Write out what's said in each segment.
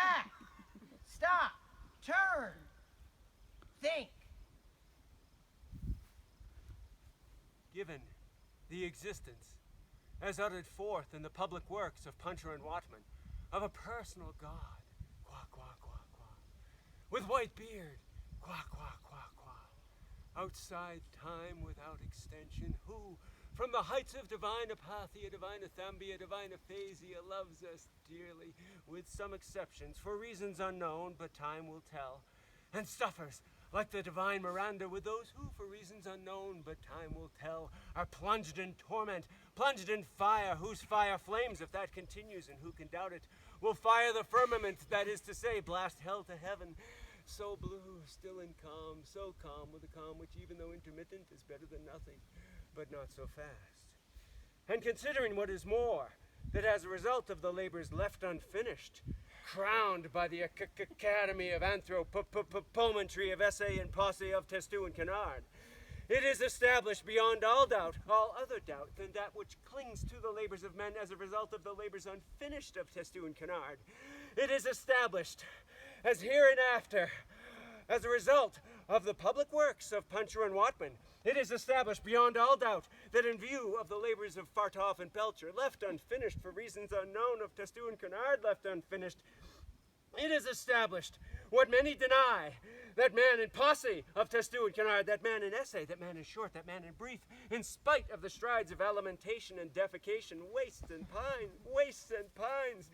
back, stop, turn, think. Given the existence, as uttered forth in the public works of Puncher and Watman, of a personal God, qua, qua, qua, qua, with white beard, qua, qua, qua, qua, outside time without extension, who, from the heights of divine apathia, divine athambia, divine aphasia, loves us dearly, with some exceptions, for reasons unknown, but time will tell, and suffers, like the divine Miranda, with those who, for reasons unknown, but time will tell, are plunged in torment, plunged in fire, whose fire flames, if that continues, and who can doubt it, will fire the firmament, that is to say, blast hell to heaven. So blue, still and calm, so calm, with a calm which, even though intermittent, is better than nothing, but not so fast. And considering what is more, that as a result of the labors left unfinished, crowned by the Academy of Anthropometry of Essay and Posse of Testu and Canard, it is established beyond all doubt, all other doubt, than that which clings to the labors of men as a result of the labors unfinished of Testu and Canard. It is established as hereinafter, as a result of the public works of Puncher and Watman, it is established beyond all doubt that in view of the labors of Fartoff and Belcher, left unfinished for reasons unknown, of Testu and Canard left unfinished, it is established what many deny, that man in posse of Testu and Canard, that man in essay, that man in short, that man in brief, in spite of the strides of alimentation and defecation, wastes and pines,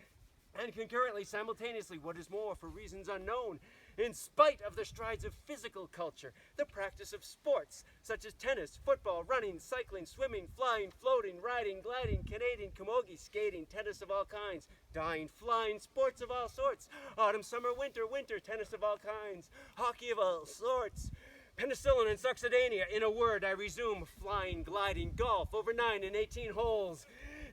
and concurrently, simultaneously, what is more, for reasons unknown, in spite of the strides of physical culture, the practice of sports, such as tennis, football, running, cycling, swimming, flying, floating, riding, gliding, Canadian, camogie, skating, tennis of all kinds, dying, flying, sports of all sorts, autumn, summer, winter, tennis of all kinds, hockey of all sorts, penicillin and succedanea. In a word, I resume flying, gliding, golf, over 9 and 18 holes,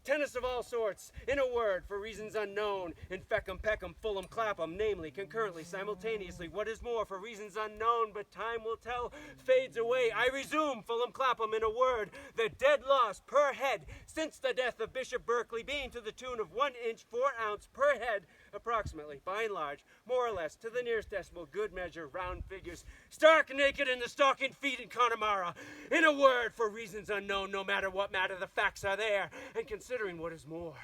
tennis of all sorts, in a word, for reasons unknown, in fecum, peckum, fullum, clapham, namely, concurrently, simultaneously, what is more, for reasons unknown, but time will tell, fades away. I resume, fullum, clapham, in a word, the dead loss per head, since the death of Bishop Berkeley, being to the tune of 1 inch 4 ounce per head, approximately, by and large, more or less, to the nearest decimal, good measure, round figures, stark naked in the stocking feet in Connemara. In a word, for reasons unknown, no matter what matter, the facts are there, and considering what is more,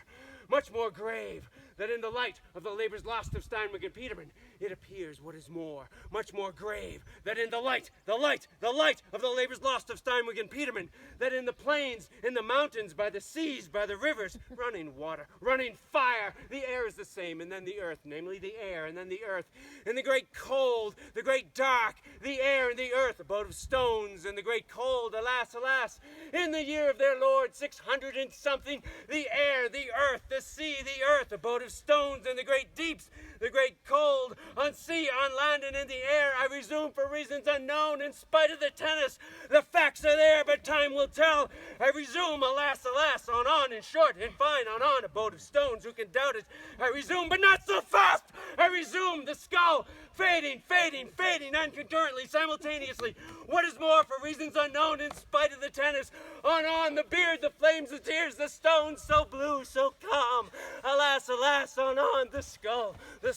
much more grave, that in the light of the labors lost of Steinweg and Peterman, it appears what is more, much more grave, that in the light of the labors lost of Steinweg and Peterman, that in the plains, in the mountains, by the seas, by the rivers, running water, running fire, the air is the same, and then the earth, namely the air, and then the earth, in the great cold, the great dark, the air and the earth, abode of stones, and the great cold, alas, alas, in the year of their Lord 600 and something, the air, the earth, the sea, the earth, abode of stones, and the great deeps, the great cold, on sea, on land, and in the air. I resume, for reasons unknown, in spite of the tennis, the facts are there, but time will tell. I resume, alas, alas, on, in short, in fine, on, abode of stones, who can doubt it? I resume, but not so fast! I resume, the skull, fading, and concurrently, simultaneously. What is more, for reasons unknown, in spite of the tennis, on, the beard, the flames, the tears, the stones, so blue, so calm. Alas, alas, on, the skull, in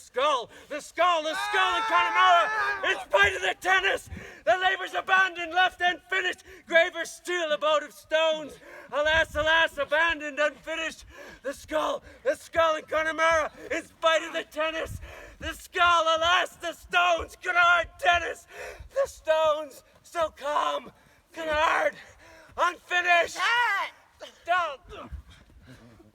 Connemara, in spite of the tennis, the labors abandoned, left unfinished, graver still, abode of stones. Alas, alas, abandoned, unfinished, the skull in Connemara, in spite of the tennis, the skull, alas, the stones, Canard, tennis, the stones, so calm, Canard, unfinished. Stop.